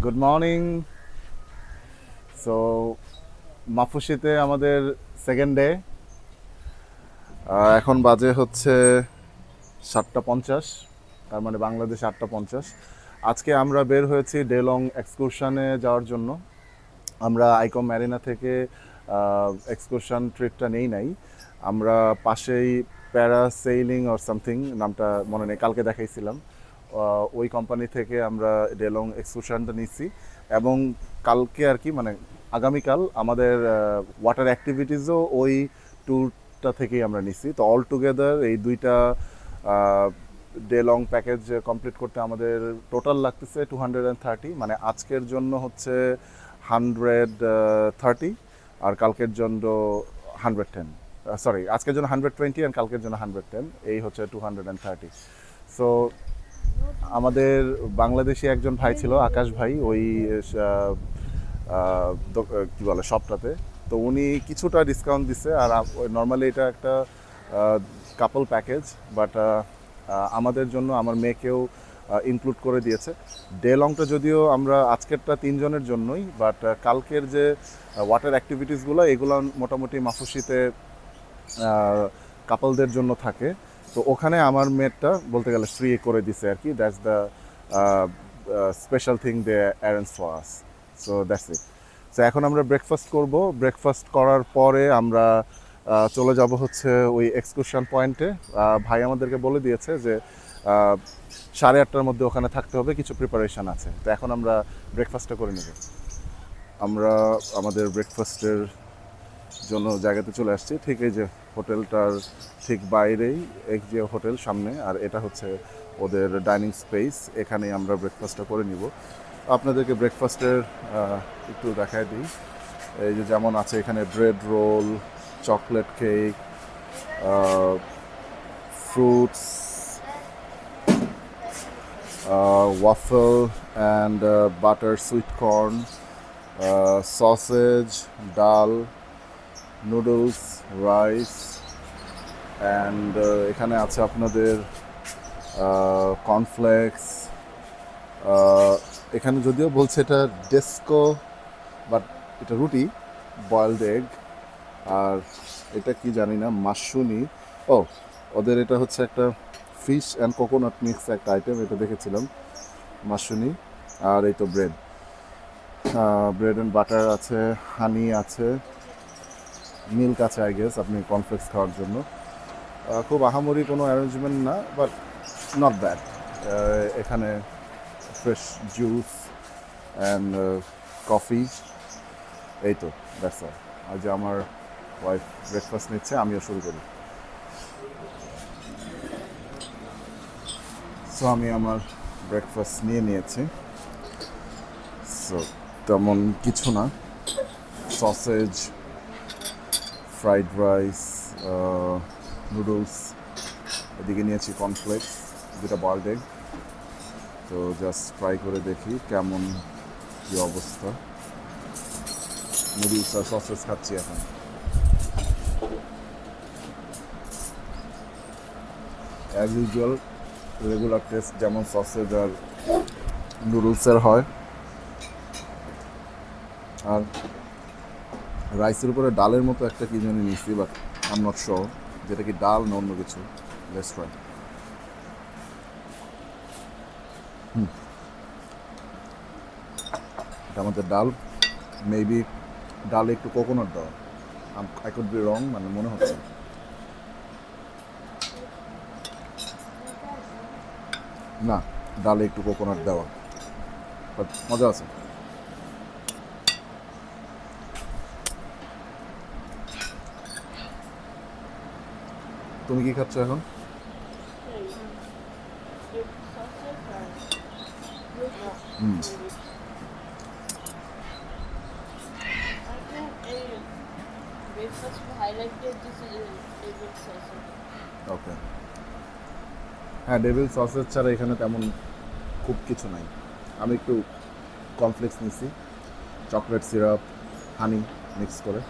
Good morning. So মাফুসিতে আমাদের second day. এখন বাজে হচ্ছে 7:50, তার মানে বাংলাদেশ 8:50। আজকে আমরা বের হয়েছি ডেলং এক্সকারশনে যাওয়ার জন্য। আমরা আইকম ম্যারিনা থেকে এক্সকারশন ট্রিপটা নাই। আমরা পাশেই প্যারাসেইলিং অর সামথিং, নামটা মনে নেই, কালকে দেখাইছিলাম। ওই কোম্পানি থেকে আমরা ডেলং এক্সকারশনটা নিচ্ছি এবং কালকে আর কি মানে আগামীকাল আমাদের ওয়াটার অ্যাক্টিভিটিসও ওই ট্যুরটা থেকেই আমরা নিচ্ছি। তো অল টুগেদার এই দুইটা ডে লং প্যাকেজ কমপ্লিট করতে আমাদের টোটাল লাগতেছে 230, মানে আজকের জন্য হচ্ছে 130 আর কালকের জন্য 110, সরি আজকের জন্য 120 আর কালকের জন্য 110, এই হচ্ছে 230। সো আমাদের বাংলাদেশি একজন ভাই ছিল, আকাশ ভাই, ওই কী বলে শপটাতে। তো উনি কিছুটা ডিসকাউন্ট দিছে। আর নর্মালি এটা একটা কাপল প্যাকেজ, বাট আমাদের জন্য আমার মেয়েকেও ইনক্লুড করে দিয়েছে। ডে লংটা যদিও আমরা আজকেরটা 3 জনের জন্যই, বাট কালকের যে ওয়াটার অ্যাক্টিভিটিসগুলো এগুলো মোটামুটি মাফুসিতে কাপলদের জন্য থাকে। তো ওখানে আমার মেয়েরটা বলতে গেলে ফ্রি করে দিছে আর কি। That's the special thing they arrange for us. So that's it. So এখন আমরা ব্রেকফাস্ট করব। ব্রেকফাস্ট করার পরে আমরা চলে যাব হচ্ছে ওই এক্সকারশন পয়েন্টে। ভাই আমাদেরকে বলে দিয়েছে যে 8:30টার মধ্যে ওখানে থাকতে হবে, কিছু প্রিপারেশন আছে। তো এখন আমরা ব্রেকফাস্টটা করে নেব। আমরা আমাদের ব্রেকফাস্টের জন্য জায়গাতে চলে আসছি। ঠিক এই যে হোটেলটার ঠিক বাইরেই এক যে হোটেল সামনে, আর এটা হচ্ছে ওদের ডাইনিং স্পেস। এখানেই আমরা ব্রেকফাস্টটা করে নিব। আপনাদেরকে ব্রেকফাস্টের একটু দেখায় দিই। এই যে যেমন আছে এখানে bread role, chocolate cake, fruits, waffle and butter sweet corn, sausage, ডাল, নুডলস, রাইস অ্যান্ড এখানে আছে আপনাদের কর্নফ্লেক্স। এখানে যদিও বলছে এটা ডেস্কো, বাট এটা রুটি, বয়েলড এগ, আর এটা কি জানি না, মাশরুমি। ও, ওদের এটা হচ্ছে একটা ফিশ অ্যান্ড কোকোনাট মিক্স একটা আইটেম, এটা দেখেছিলাম, মাশরুমি। আর এই তো ব্রেড অ্যান্ড বাটার আছে, হানি আছে, মিল্ক আছে আই গেস আপনি কর্নফ্লেক্স খাওয়ার জন্য। খুব আহামরি কোনো অ্যারেঞ্জমেন্ট না, বাট নট ব্যাড। এখানে ফ্রেশ জুস অ্যান্ড কফি, এই তো দ্যাটস অল। আজ আমার ওয়াইফ ব্রেকফাস্ট নিচ্ছে, আমিও শুরু করি। সো আমি আমার ব্রেকফাস্ট নিয়ে নিয়েছি। সো তেমন কিছু না, সসেজ, ফ্রাইড রাইস, নুডলস, এদিকে নিয়েছি কর্নফ্লেক্স, দুটা বয়েলড এগ। তো জাস্ট ট্রাই করে দেখি কেমন কী অবস্থা। নুডলস আর সসেজ খাচ্ছি এখন। অ্যাজ ইউজুয়াল রেগুলার টেস্ট যেমন সসেজ আর নুডলসের হয়। আর রাইসের উপরে ডালের মতো একটা কি জানি নিচ্ছি, but I am not sure যেটা কি ডাল না অন্য কিছু। Let's try. এটা আমাদের ডাল, মেবি ডালে একটু কোকোনাট দেওয়া, আই কুড বি রং, মানে মনে হচ্ছে। না, ডালে একটু কোকোনাট দেওয়া, বাট মজা আছে। তুমি কি খাচ্ছ এখন? ওকে, হ্যাঁ, ডেভিল সসেজ ছাড়া এখানে তেমন খুব কিছু নাই। আমি একটু কর্নফ্লেক্স নিছি, চকলেট সিরাপ, হানি মিক্স করে।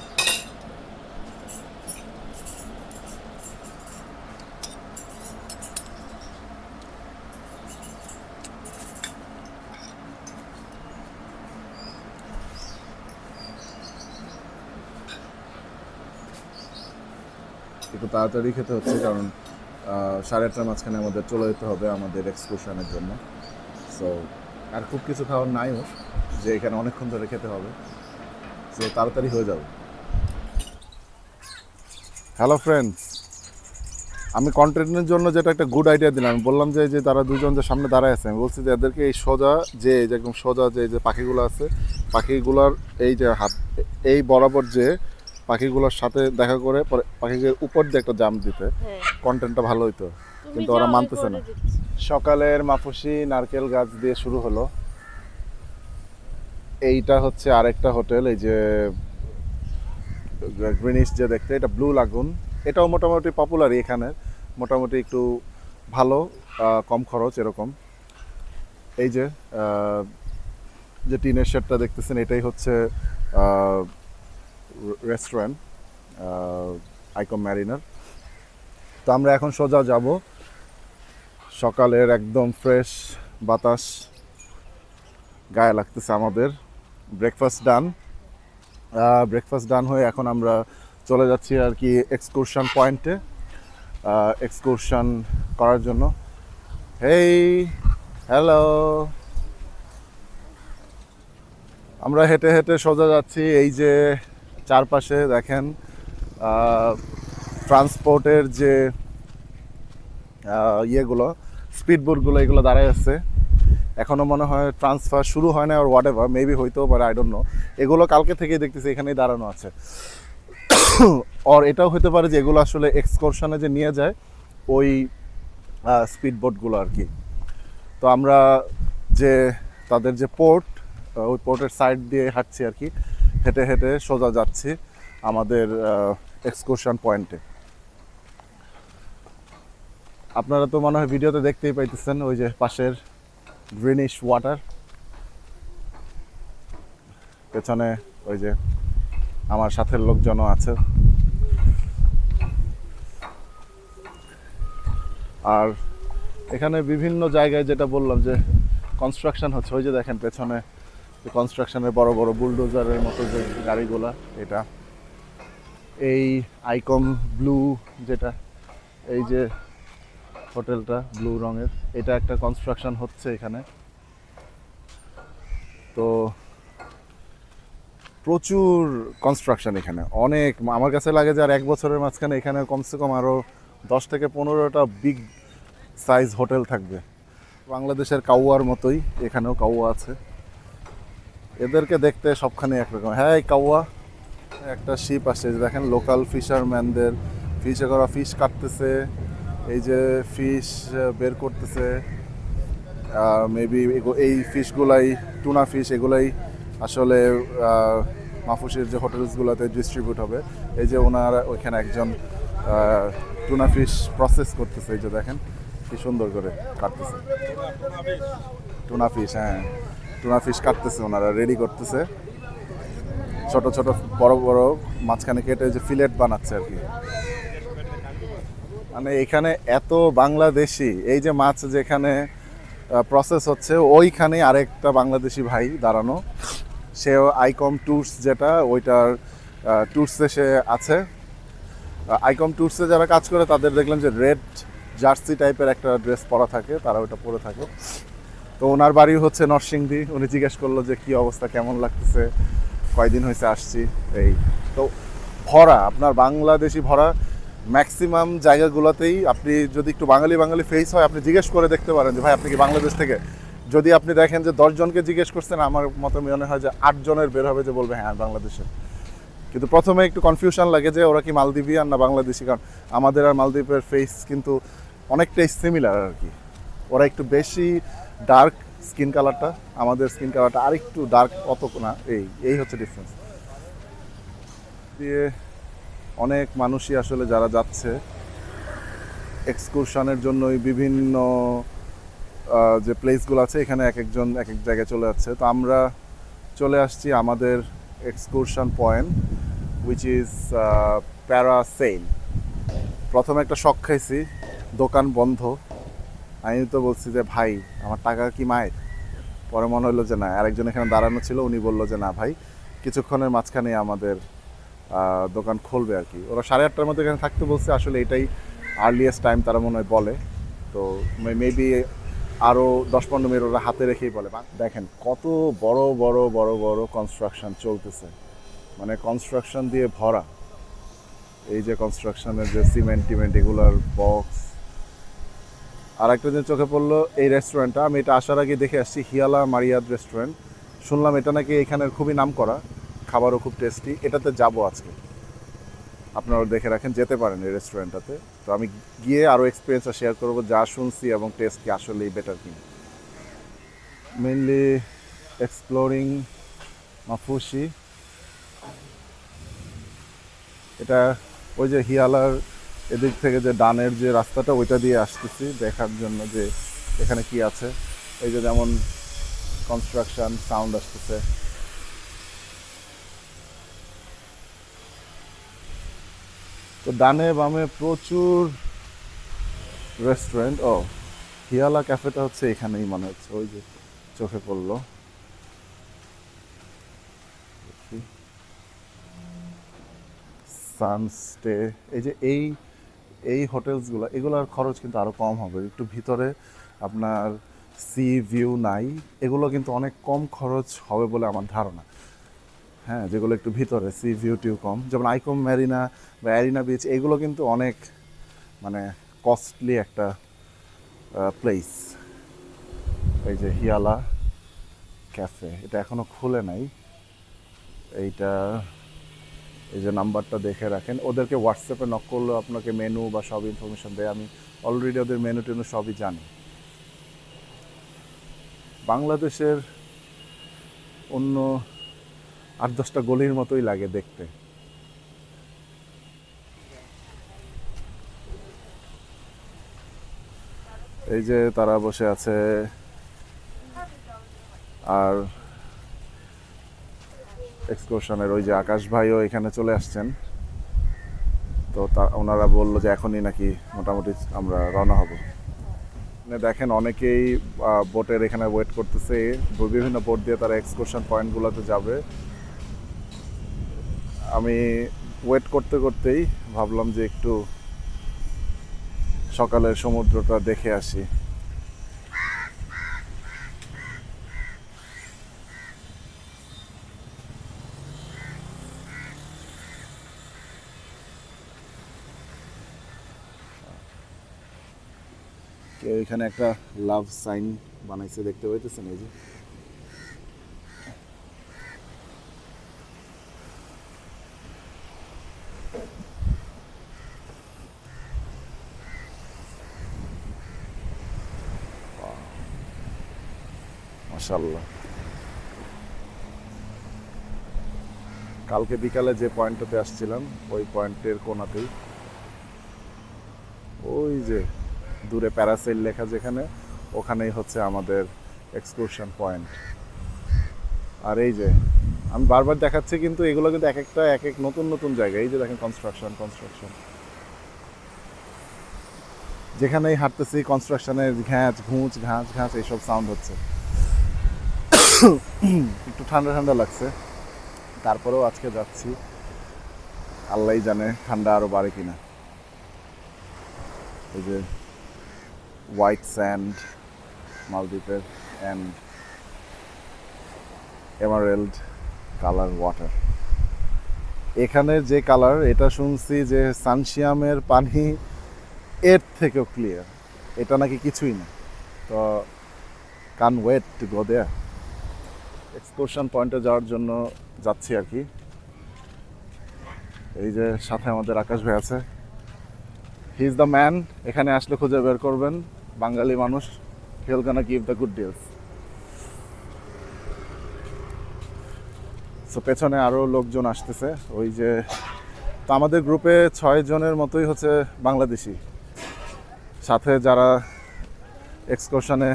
একটু তাড়াতাড়ি খেতে হচ্ছে, কারণ 8:30টার মাঝখানে আমাদের চলে যেতে হবে আমাদের এক্সকারশনের জন্য। সো আর খুব কিছু খাওয়ার নাইও যে এখানে অনেকক্ষণ ধরে খেতে হবে, সো তাড়াতাড়ি হয়ে যাবে। হ্যালো ফ্রেন্ডস, আমি কন্টেন্টের জন্য যেটা একটা গুড আইডিয়া দিলাম, আমি বললাম যে তারা দুজন যে সামনে দাঁড়ায় আছে, আমি বলছি যে এদেরকে এই সোজা যে একদম সোজা যে পাখিগুলো আছে, পাখিগুলোর এই যে হাত এই বরাবর যে পাখিগুলোর সাথে দেখা করে পরে পাখিদের উপর দিয়ে একটা জাম্প দিতে, কন্টেন্টটা ভালো হইতো, কিন্তু ওরা মানতেছে না। সকালের মাফুসি নারকেল গাছ দিয়ে শুরু হলো। এইটা হচ্ছে আরেকটা হোটেল, এই যে গ্রিনিশ যে দেখতে, এটা ব্লু লাগুন। এটাও মোটামুটি পপুলারই এখানে, মোটামুটি একটু ভালো, কম খরচ এরকম। এই যে যে টিনের শেডটা দেখতেছেন, এটাই হচ্ছে রেস্টুরেন্ট আইকম ম্যারিনার। তো আমরা এখন সোজা যাব, সকালের একদম ফ্রেশ বাতাস গায়ে লাগতেছে আমাদের। ব্রেকফাস্ট ডান হয়ে এখন আমরা চলে যাচ্ছি আর কি এক্সকারশন পয়েন্টে, এক্সকারশন করার জন্য। হেই, হ্যালো, আমরা হেঁটে হেঁটে সোজা যাচ্ছি। এই যে চারপাশে দেখেন ট্রান্সপোর্টের যে ইয়েগুলো, স্পিডবোটগুলো, এগুলো দাঁড়ায় আছে। এখনও মনে হয় ট্রান্সফার শুরু হয় না, আর হোয়াট এভার, মেবি হইতেও পারে, আই ডোন্ট নো। এগুলো কালকে থেকেই দেখতেছি এখানেই দাঁড়ানো আছে। আর এটাও হতে পারে যে এগুলো আসলে এক্সকারশনে যে নিয়ে যায় ওই স্পিডবোটগুলো আর কি। তো আমরা যে তাদের যে পোর্ট, ওই পোর্টের সাইড দিয়ে হাঁটছি আর কি, হেঁটে হেঁটে সোজা যাচ্ছি আমাদের এক্সকারশন পয়েন্টে। আপনারা তো মনে হয় ভিডিওতে দেখতেই পাইতেছেন ওই যে পাশের গ্রিনিশ ওয়াটার, পেছনে ওই যে আমার সাথের লোকজনও আছে। আর এখানে বিভিন্ন জায়গায় যেটা বললাম যে কনস্ট্রাকশন হচ্ছে, ওই যে দেখেন পেছনে কনস্ট্রাকশনের বড় বড় বুলডোজারের মতো যে গাড়িগুলা, এটা এই আইকম ব্লু, যেটা এই যে হোটেলটা ব্লু রঙের, এটা একটা কনস্ট্রাকশন হচ্ছে এখানে। তো প্রচুর কনস্ট্রাকশন এখানে, অনেক। আমার কাছে লাগে যে আর 1 বছরের মাঝখানে এখানে কমসে কম আরও 10 থেকে 15টা বিগ সাইজ হোটেল থাকবে। বাংলাদেশের কাউয়ার মতোই এখানেও কাউয়া আছে, এদেরকে দেখতে সবখানে একরকম। হ্যাঁ, এই কাউয়া, একটা শিপ আসছে, দেখেন লোকাল ফিশারম্যানদের ফিশে করা ফিশ কাটতেছে, এই যে ফিশ বের করতেছে। মেবি এই ফিশগুলাই টুনা ফিশ, এগুলাই আসলে মাফুসির যে হোটেলসগুলোতে ডিস্ট্রিবিউট হবে। এই যে ওনারা ওইখানে একজন টুনা ফিশ প্রসেস করতেছে, এই যে দেখেন কি সুন্দর করে কাটতেছে টুনা ফিশ। হ্যাঁ, টুনা ফিশ কাটতেছে, ওনারা রেডি করতেছে, ছোট ছোট বড় বড় মাঝখানে কেটে যে ফিলেট বানাচ্ছে আর কি। মানে এখানে এত বাংলাদেশি, এই যে মাছ যেখানে প্রসেস হচ্ছে ওইখানে আরেকটা বাংলাদেশি ভাই দাঁড়ানো, সেও আইকম ট্যুরস, যেটা ওইটার ট্যুরসে সে আছে। আইকম ট্যুরসে যারা কাজ করে তাদের দেখলাম যে রেড জার্সি টাইপের একটা ড্রেস পরা থাকে, তারা ওইটা পরে থাকে। তো ওনার বাড়ি হচ্ছে নরসিংদী। উনি জিজ্ঞেস করলো যে কী অবস্থা, কেমন লাগতেছে, কয়দিন হয়েছে আসছি। এই তো ভরা, আপনার বাংলাদেশি ভরা ম্যাক্সিমাম জায়গাগুলোতেই। আপনি যদি একটু বাঙালি বাঙালি ফেস হয়, আপনি জিজ্ঞেস করে দেখতে পারেন যে ভাই আপনি কি বাংলাদেশ থেকে। যদি আপনি দেখেন যে 10 জনকে জিজ্ঞেস করছেন, আমার মতো মনে হয় যে 8 জনের বের হবে যে বলবে হ্যাঁ বাংলাদেশের। কিন্তু প্রথমে একটু কনফিউশন লাগে যে ওরা কি মালদ্বীপিয়ান না বাংলাদেশি, কারণ আমাদের আর মালদ্বীপের ফেস কিন্তু অনেকটাই সিমিলার আর কি। ওরা একটু বেশি ডার্ক স্কিন কালারটা, আমাদের স্কিন কালারটা আর একটু ডার্ক, অত না, এই হচ্ছে ডিফারেন্স। দিয়ে অনেক মানুষই আসলে যারা যাচ্ছে এক্সকারশনের জন্য বিভিন্ন যে প্লেসগুলো আছে এখানে, এক একজন এক এক জায়গায় চলে যাচ্ছে। তো আমরা চলে আসছি আমাদের এক্সকারশন পয়েন্ট, উইচ ইজ প্যারাসেইল। প্রথমে একটা শক খাইছি, দোকান বন্ধ। আমি তো বলছি যে ভাই আমার টাকা কি মায়ের। পরে মনে হলো যে না, আরেকজন এখানে দাঁড়ানো ছিল, উনি বললো যে না ভাই, কিছুক্ষণের মাঝখানে আমাদের দোকান খুলবে আর কি। ওরা 8:30টার মধ্যে এখানে থাকতে বলছে, আসলে এটাই আর্লিয়েস্ট টাইম তারা মনে হয় বলে। তো মেবি আরও 10-15 মিনিট ওরা হাতে রেখেই বলে। দেখেন কত বড় বড় বড় বড় কনস্ট্রাকশন চলতেছে, মানে কনস্ট্রাকশন দিয়ে ভরা। এই যে কনস্ট্রাকশনের যে সিমেন্ট টিমেন্ট এগুলোর বক্স। আর একটা দিন চোখে পড়লো এই রেস্টুরেন্টটা, আমি এটা আসার আগে দেখে আসছি, হিয়ালা মারিয়াদ রেস্টুরেন্ট। শুনলাম এটা নাকি এখানের খুবই নাম করা, খাবারও খুব টেস্টি। এটাতে যাব আজকে, আপনারা দেখে রাখেন, যেতে পারেন এই রেস্টুরেন্টটাতে। তো আমি গিয়ে আরও এক্সপিরিয়েন্সটা শেয়ার করবো, যা শুনছি এবং টেস্ট কি আসলেই বেটার কিনা। Mainly exploring Maafushi. এটা ওই যে হিয়ালার এদিক থেকে যে ডানের যে রাস্তাটা, ওইটা দিয়ে আসতেছি দেখার জন্য যে এখানে কি আছে। এই যে যেমন কনস্ট্রাকশন সাউন্ড আসতেছে। তো ডানে বামে প্রচুর রেস্টুরেন্ট। ও হিয়ালা ক্যাফেটা হচ্ছে এখানেই মনে হচ্ছে, ওই যে চোখে পড়লো। সানস্টে, এই যে এই হোটেলসগুলো, এগুলোর খরচ কিন্তু আরও কম হবে। একটু ভিতরে আপনার সি ভিউ নাই, এগুলো কিন্তু অনেক কম খরচ হবে বলে আমার ধারণা। হ্যাঁ, যেগুলো একটু ভিতরে সি ভিউ টিউ কম, যেমন আইকম ম্যারিনা বা অ্যারিনা বিচ, এগুলো কিন্তু অনেক মানে কস্টলি একটা প্লেস। এই যে হিয়ালা ক্যাফে, এটা এখনও খুলে নাই। এইটা এই যে নাম্বারটা দেখে রাখেন, ওদেরকে হোয়াটসঅ্যাপে নক করলেও আপনাকে মেনু বা সব ইনফরমেশন দেয়। আমি অলরেডি ওদের মেনু টেনু সবই জানি। বাংলাদেশের অন্য 8-10টা গলির মতোই লাগে দেখতে। এই যে তারা বসে আছে, আর এক্সকারশনের ওই যে আকাশ ভাইও এখানে চলে আসছেন। তো ওনারা বললো যে এখনই নাকি মোটামুটি আমরা রওনা হব। দেখেন অনেকেই বোটের এখানে ওয়েট করতেছে, বিভিন্ন বোট দিয়ে তারা এক্সকারশন পয়েন্টগুলোতে যাবে। আমি ওয়েট করতে করতেই ভাবলাম যে একটু সকালের সমুদ্রটা দেখে আসি। কেউ এখানে একটা লাভ সাইন বানাইছে, দেখতে পাইতেছেন এই যে। মাশাআল্লাহ। কালকে বিকালে যে পয়েন্টটাতে আসছিলাম ওই পয়েন্টের কোনাতেই, ওই যে দূরে প্যারাসেল লেখা যেখানে, ওখানেই হচ্ছে আমাদের এক্সকারশন পয়েন্ট। আর এই যে আমি বারবার দেখাচ্ছি, কিন্তু এগুলো কিন্তু এক একটা এক এক নতুন নতুন জায়গা। এই যে দেখেন কনস্ট্রাকশন, যেখানেই হাঁটতেছি কনস্ট্রাকশনের ঘ্যাঁচ ঘুঁচ ঘাঁচ ঘাঁচ এইসব সাউন্ড হচ্ছে। একটু ঠান্ডা ঠান্ডা লাগছে, তারপরেও আজকে যাচ্ছি, আল্লাহ জানে ঠান্ডা আরও বাড়ে কিনা। এই যে হোয়াইট স্যান্ড মালদ্বীপের অ্যান্ড এমারেল্ড কালার ওয়াটার। এখানের যে কালার, এটা শুনছি যে সানশিয়ামের পানি এর থেকেও ক্লিয়ার, এটা নাকি কিছুই না। তো can wait to go there. Excursion পয়েন্টে যাওয়ার জন্য যাচ্ছি আর কি। এই যে সাথে আমাদের আকাশ ভাই আছে, হি ইজ দ্য ম্যান। এখানে আসলে খুঁজে বের করবেন, বাঙালি মানুষ, he will gonna give the good deals. So পেছনে আরও লোকজন আসতেছে। ওই যে তো আমাদের গ্রুপে 6 জনের মতোই হচ্ছে বাংলাদেশি, সাথে যারা এক্সকারশনে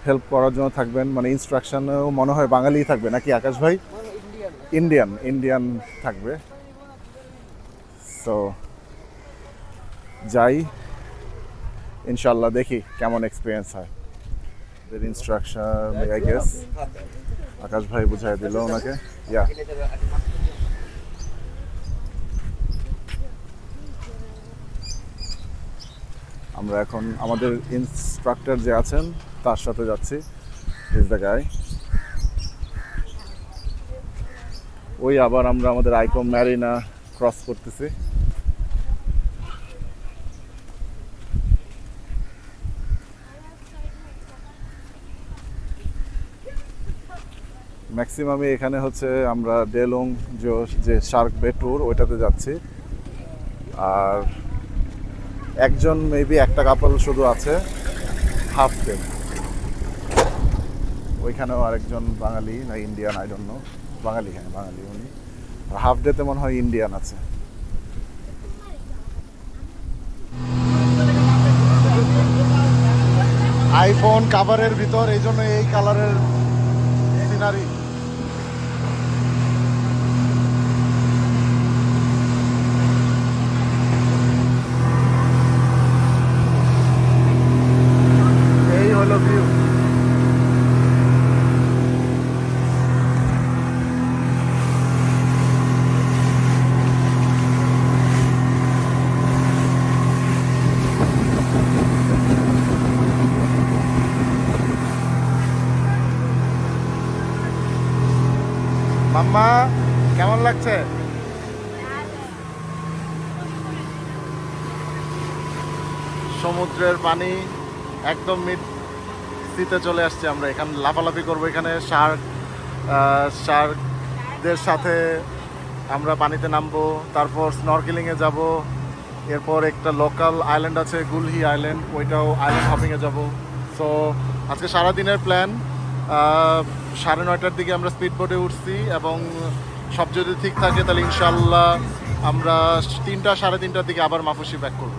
হেল্প করার জন্য থাকবেন, মানে ইনস্ট্রাকশনেও মনে হয় বাঙালিই থাকবে নাকি আকাশ ভাই? ইন্ডিয়ান থাকবে। সো যাই, ইনশাল্লাহ দেখি কেমন এক্সপিরিয়েন্স হয়। ইনস্ট্রাকশন আই গেস আকাশ ভাই বুঝাই দিল ওনাকে। ইয়া আমরা এখন আমাদের ইনস্ট্রাক্টর যে আছেন তার সাথে যাচ্ছি। Is the guy. ওই আবার আমরা আমাদের আইকন ম্যারিনা ক্রস করতেছি। ম্যাক্সিমামই এখানে হচ্ছে আমরা ডেলং যে শার্ক বে ট্যুর ওইটাতে যাচ্ছি। আর একজন মেবি একটা কাপল শুধু আছে হাফ ডে। ওইখানেও আরেকজন বাঙালি না ইন্ডিয়ান, আই ডোন্ট নো। বাঙালি, হ্যাঁ বাঙালি উনি। আর হাফ ডেতে মনে হয় ইন্ডিয়ান আছে। আইফোন কাভারের ভিতর, এই জন্য এই কালারের সিনারি। এই হলো ভিউ। মাম্মা কেমন লাগছে? সমুদ্রের পানি একদম মিড সিতে চলে আসছে। আমরা এখানে লাফালাফি করবো। এখানে শার্কদের সাথে আমরা পানিতে নামবো, তারপর স্নরকেলিংয়ে যাব। এরপর একটা লোকাল আইল্যান্ড আছে গুলহি আইল্যান্ড, ওইটাও আইল্যান্ড হপিংয়ে যাব। সো আজকে সারাদিনের প্ল্যান। 9:30টার দিকে আমরা স্পিড বোটে উঠছি এবং সব যদি ঠিক থাকে তাহলে ইনশাল্লাহ আমরা 3টা 3:30টার দিকে আবার মাফুসি ব্যাক করব।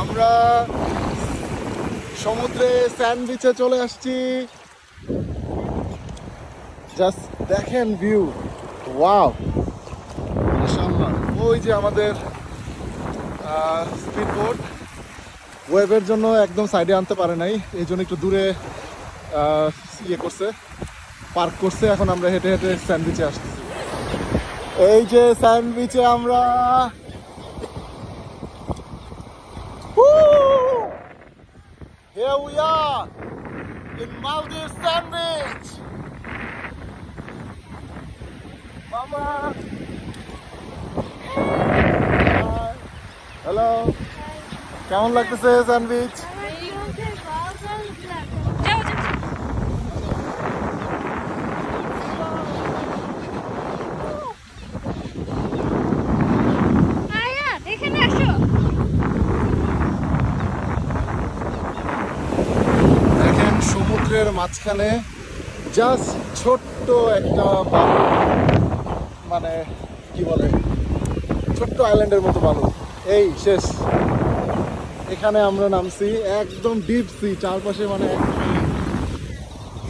আমরা সমুদ্রে স্যান্ড বিচে চলে আসছি। জাস্ট দেখেন ভিউ, ওয়াও মাশাআল্লাহ। ওই যে আমাদের স্পিড বোট ওয়েভের জন্য একদম সাইডে আনতে পারে নাই, এই জন্য একটু দূরে করছে, পার্ক করছে। এখন আমরা হেঁটে হেঁটে স্যান্ডউইচে আসতেছি। এই যে স্যান্ডউইচে আমরা here we are in Maldives sandwich. Mama, hello. কেমন লাগতেছে স্যান্ডউইচ? দেখেন সমুদ্রের মাঝখানে জাস্ট ছোট্ট একটা বালু, মানে কি বলে ছোট্ট আইল্যান্ডের মতো বালু। এই শেষ, এখানে আমরা নামছি একদম ডিপ সি, চারপাশে মানে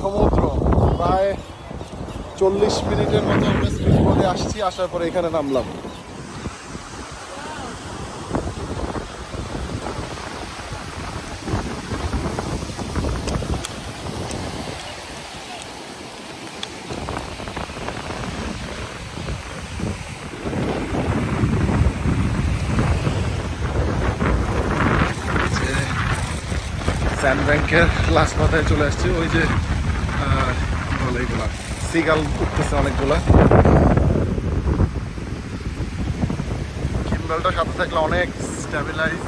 সমুদ্র। প্রায় 40 মিনিটের মতো আমরা স্পিড বোটে আসছি, আসার পরে এখানে নামলাম। স্যান্ড ব্যাংকের লাস্ট মাথায় চলে আসছে। ওই যে বলে এইগুলা সিগাল উঠতেছে অনেকগুলা। গিম্বলটা সাথে থাকলে অনেক স্ট্যাবিলাইজ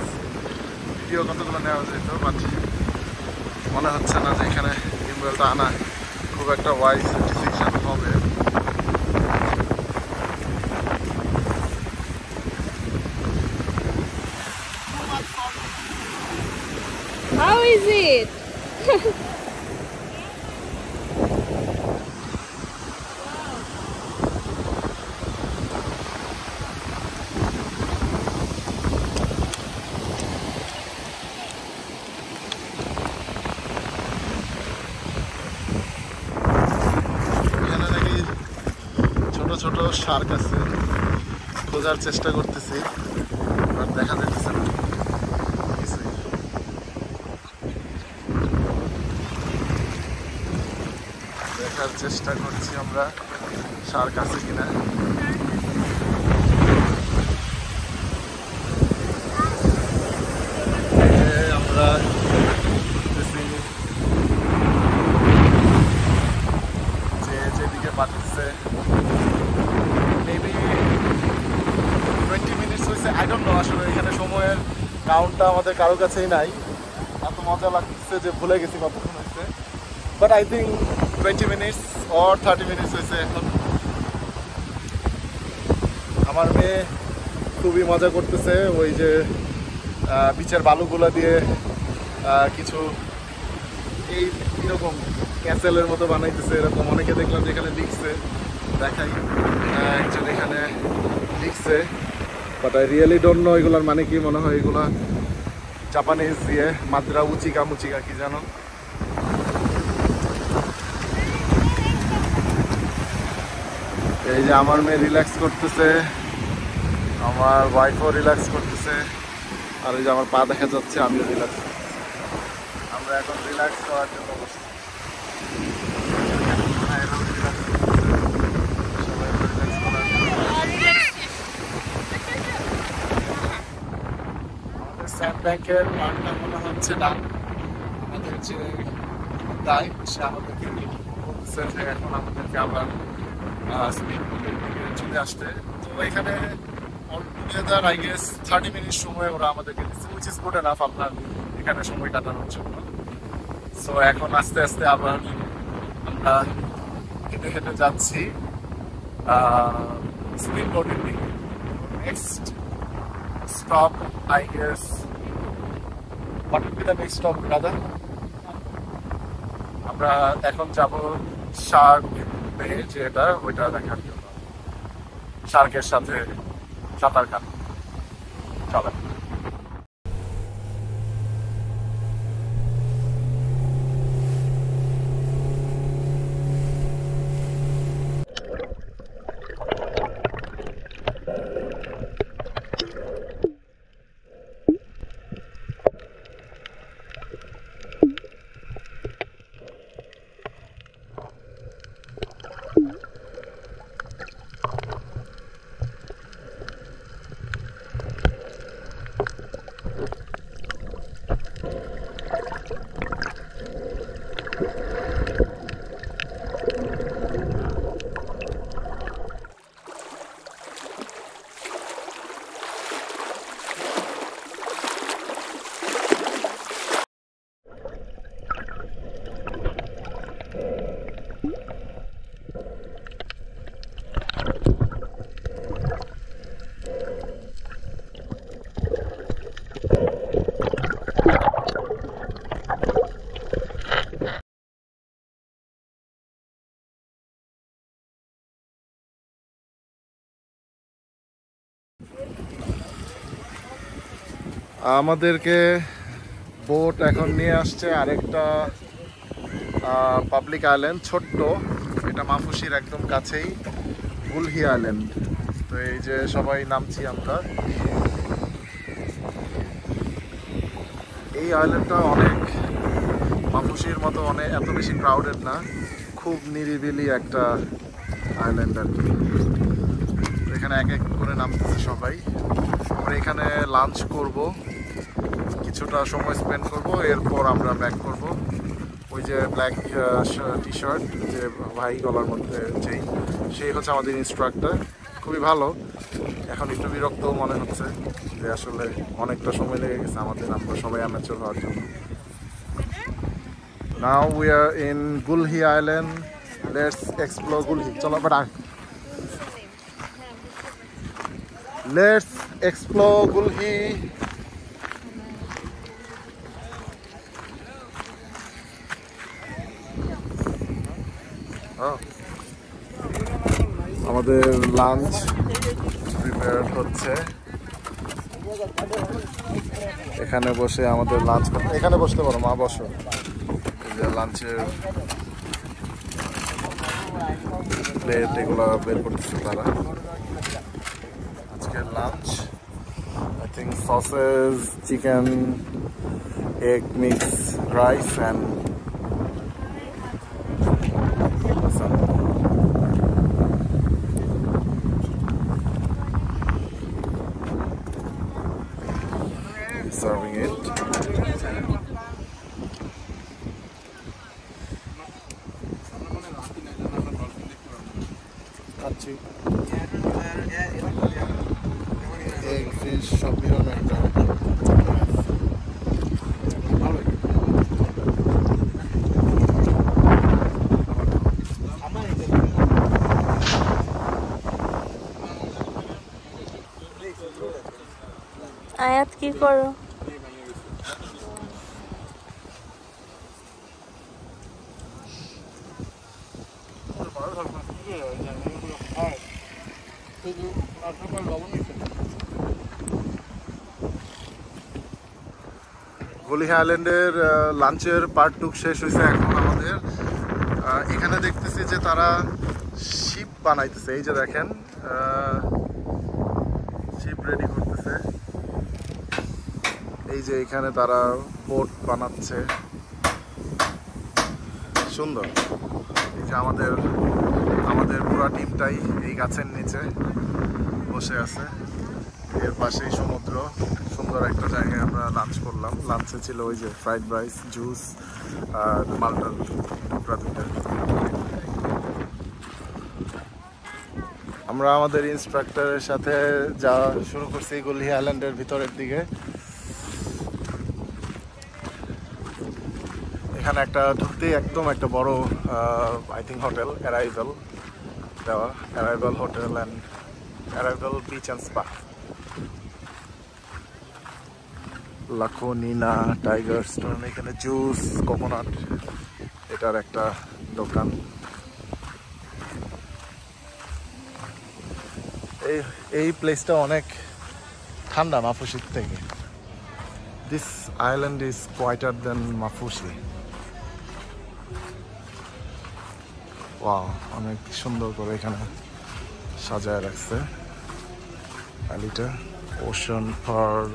ভিডিও কতগুলো নেওয়া যেত, বাট মনে হচ্ছে না যে এখানে গিম্বলটা আনা খুব একটা ওয়াইজ ডিসিশন হবে। How is it? এখানে নাকি ছোট ছোট শার্ক আছে, খোঁজার চেষ্টা করতেছি, বাট দেখা যাচ্ছে না। দেখার চেষ্টা করছি আমরা শার্ক আছে কিনা। আই ডোন্ট নো আসলে এখানে সময়ের কাউন্টটা আমাদের কারো কাছেই নাই। এত মজা লাগছে যে ভুলে গেছি কতক্ষণ হয়েছে, but I think 20 minutes or 30 minutes হয়েছে এখন। আমার মেয়ে খুবই মজা করতেছে, ওই যে বিচের বালুগুলো দিয়ে কিছু এই এরকম ক্যাসেলের মতো বানাইতেছে। এরকম অনেকে দেখলাম যেখানে লিখছে, দেখাই একজন এখানে লিখছে, but I really don't know এগুলোর মানে কি। মনে হয় এগুলা জাপানিজ দিয়ে মাদ্রা উচিকা মুচিকা কি জানো। এই যে আমার মেয়ে রিল্যাক্স করতেছে, আমার ওয়াইফও রিল্যাক্স করতেছে, আর এই যে আমার পা দেখা যাচ্ছে, আমিও রিল্যাক্স করতেছি। আমরা এখন রিল্যাক্স করার জন্য বসছি। স্যান্ড ব্যাংকের পার্কটা মনে হচ্ছে না আমাদের যে দায়, সে আমাদেরকে বলতেছে যে এখন আমাদেরকে আবার স্পিড বোটের দিকে চলে আসতে। তো এখানে অলটুগেদার আই গেস 30 মিনিট সময় ওরা আমাদেরকে দিচ্ছে, উইচ ইজ গুড এনাফ আপনার এখানে সময় কাটানোর জন্য। সো এখন আস্তে আস্তে আবার আমরা হেঁটে হেঁটে যাচ্ছি স্পিড বোটের দিকে। Next stop, I guess. What will be the next stop, brother? আমরা এখন যাব শার্ক বে, যেটা ওইটা দেখার জন্য, শার্কের সাথে সাঁতার কাটা। চলেন। আমাদেরকে বোট এখন নিয়ে আসছে আরেকটা পাবলিক আইল্যান্ড, ছোট্ট, এটা মাফুসির একদম কাছেই, গুলহি আইল্যান্ড। তো এই যে সবাই নামছি আমরা। এই আইল্যান্ডটা অনেক মাফুসির মতো অনেক এত বেশি ক্রাউডেড না, খুব নিরিবিলি একটা আইল্যান্ড আর কি। এখানে এক এক করে নামতেছে সবাই। আমরা এখানে লাঞ্চ করব, কিছুটা সময় স্পেন্ড করব, এরপর আমরা ব্যাক করব। ওই যে ব্ল্যাক টি শার্ট যে ভাই গলার মধ্যে চেইন, সেই হচ্ছে আমাদের ইনস্ট্রাক্টর, খুবই ভালো। এখন একটু বিরক্ত মনে হচ্ছে যে আসলে অনেকটা সময় লেগে গেছে আমাদের, আমরা সবাই অ্যামেচার হওয়ার জন্য। Now we are in Gulhi Island. Let's explore Gulhi. চলো বেটা, let's explore Gulhi. আমাদের লাঞ্চ প্রিপেয়ার হচ্ছে, এখানে বসে আমাদের লাঞ্চ করতে। এখানে বসতে পারো মা, বসো। লাঞ্চের প্লেট এগুলো বের করতেছে তারা। আজকের lunch I think sausage, chicken, egg mix, rice and serving it. Egg, fish, আয়াত কি করো? গলিহা আইল্যান্ডের লাঞ্চের পার্ট 2 শেষ হয়েছে। এখন আমাদের এখানে দেখতেছি যে তারা শিপ বানাইতেছে। এই যে দেখেন শিপ রেডি করতেছে। এই যে এখানে তারা বোট বানাচ্ছে, সুন্দর। এই যে আমাদের পুরো টিমটাই এই গাছের নিচে বসে আছে। এর পাশেই সমুদ্র, সুন্দর একটা জায়গায় আমরা লাঞ্চ করলাম। লাঞ্চে ছিল ওই যে ফ্রাইড রাইস, জুস আর মালটার টুকরা দুটো। আমরা আমাদের ইন্সট্রাক্টরের সাথে যাওয়া শুরু করছি গলিহা আইল্যান্ডের ভিতরের দিকে। এখানে একটা ঢুকতেই একদম একটা বড় আই থিঙ্ক হোটেল অ্যারাইভাল দেওয়া, arrival hotel and arrival beach and spa. লাখোনিনা টাইগার স্টোন, এখানে জুস, কোকোনাট, এটার একটা দোকান। এই প্লেসটা অনেক ঠান্ডা মাফুসির থেকে। This island is quieter than Maafushi. Wow, অনেক সুন্দর করে এখানে সাজায় রাখছে আলিটা। ওশান পার্ল,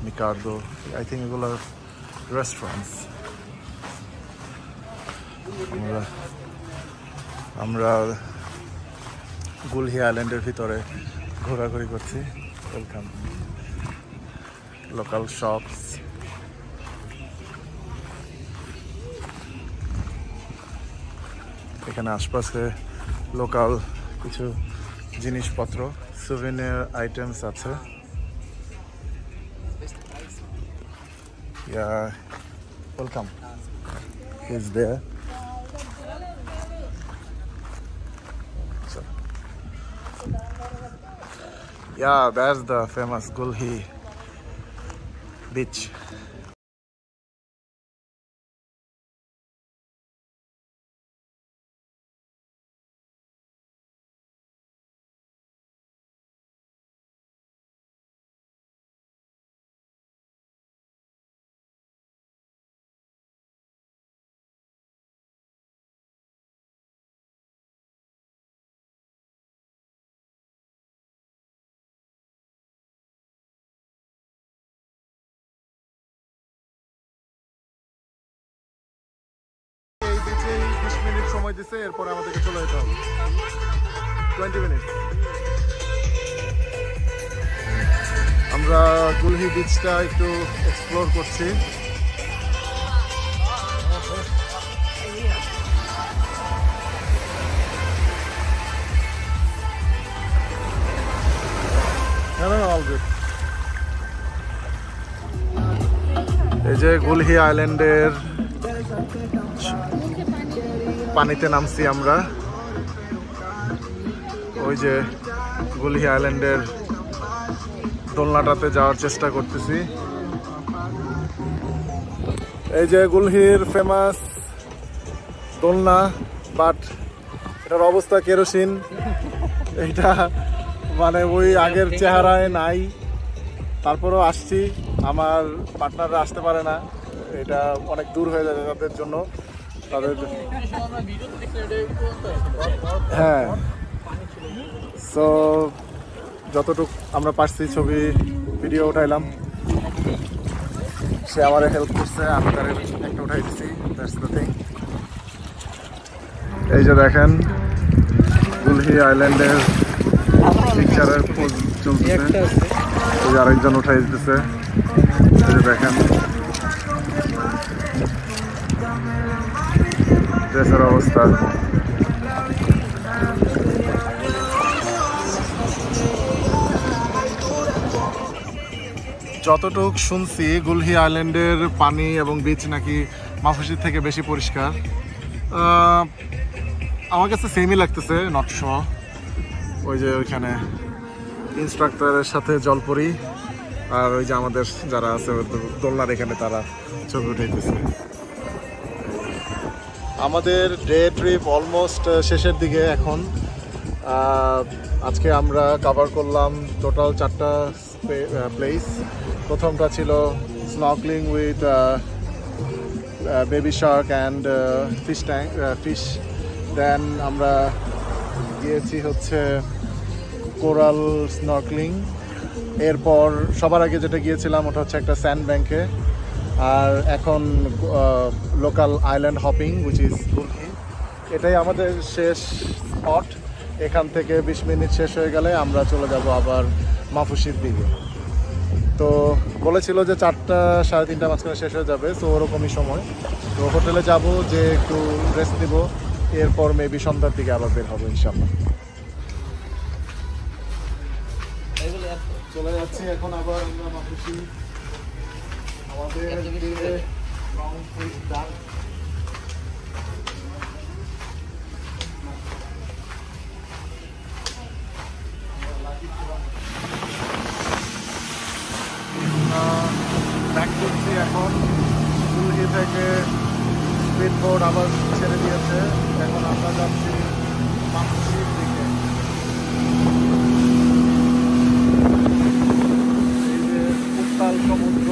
মিকার্ডো, আই থিঙ্ক এগুলো রেস্টুরেন্টস। আমরা গলিহা আইল্যান্ডের ভিতরে ঘোরাঘুরি করছি। Welcome local shops. এখানে আশপাশে লোকাল কিছু জিনিসপত্র, সুভেনিয়ার আইটেমস আছে। Yeah, welcome. He's there. So, yeah, that's the famous Gulhi beach. এই 20 মিনিট সময় দিছে, এরপরে আমাদেরকে চলে যেতে হবে 20 মিনিট। আমরা গুলহি বিচটা একটু এক্সপ্লোর করছি। এই যে গুলহি আইল্যান্ডের পানিতে নামছি আমরা। ওই যে গুলহি আইল্যান্ডের দোলনাটাতে যাওয়ার চেষ্টা করতেছি। এই যে গুলহির ফেমাস দোলনা, বাট এটার অবস্থা কেরোসিন। এটা মানে ওই আগের চেহারায় নাই। তারপরেও আসছি, আমার পার্টনাররা আসতে পারে না, এটা অনেক দূর হয়ে যাবে তাদের জন্য। তাদের হ্যাঁ, সো যতটুকু আমরা পারছি ছবি ভিডিও উঠাইলাম। সে আমার হেল্প করছে, আমি তার একটা উঠাই দিচ্ছি। That's the thing. এই যে দেখেন গুলহি আইল্যান্ডের পিকচারের পোজ চলতেছে। ওই যে আরেকজন উঠাই দিতেছে। এই যে দেখেন ড্রেসের অবস্থা। যতটুক শুনছি গুলহি আইল্যান্ডের পানি এবং বিচ নাকি মাফুসির থেকে বেশি পরিষ্কার। আমার কাছে সেমই লাগতেছে, নট শো। ওই যে ওইখানে ইনস্ট্রাক্টরের সাথে জলপরি, আর ওই যে আমাদের যারা আছে দোলনার এখানে তারা ছবি উঠাইতেছে। আমাদের ডে ট্রিপ অলমোস্ট শেষের দিকে এখন। আজকে আমরা কভার করলাম টোটাল 4টা প্লেস। প্রথমটা ছিল snorkeling with baby shark and fish. Then আমরা গিয়েছি হচ্ছে কোরাল স্নর্কেলিং। এরপর সবার আগে যেটা গিয়েছিলাম ওটা হচ্ছে একটা স্যান্ড ব্যাংকে। আর এখন local island hopping which is Gulhi. এটাই আমাদের শেষ স্পট। এখান থেকে 20 মিনিট শেষ হয়ে গেলে আমরা চলে যাব আবার মাফুসির দিকে। তো বলেছিল যে 4টা 3:30 মাঝখানে শেষ হয়ে যাবে, তো ওরকমই সময়। তো হোটেলে যাব, যে একটু রেস্ট নিব, এরপর মেবি সন্ধ্যার দিকে আবার বের হবো ইনশাল্লাহ। চলে যাচ্ছি এখন আবার আমরা মাফুসি। আমাদের লং ট্রিপ ডান। ব্যাক করছি এখন। গুলকি থেকে স্পিড বোট আবার ছেড়ে দিয়েছে, এখন আমরা যাচ্ছি মাফুসির দিকে। এই যে উত্তাল সমুদ্র।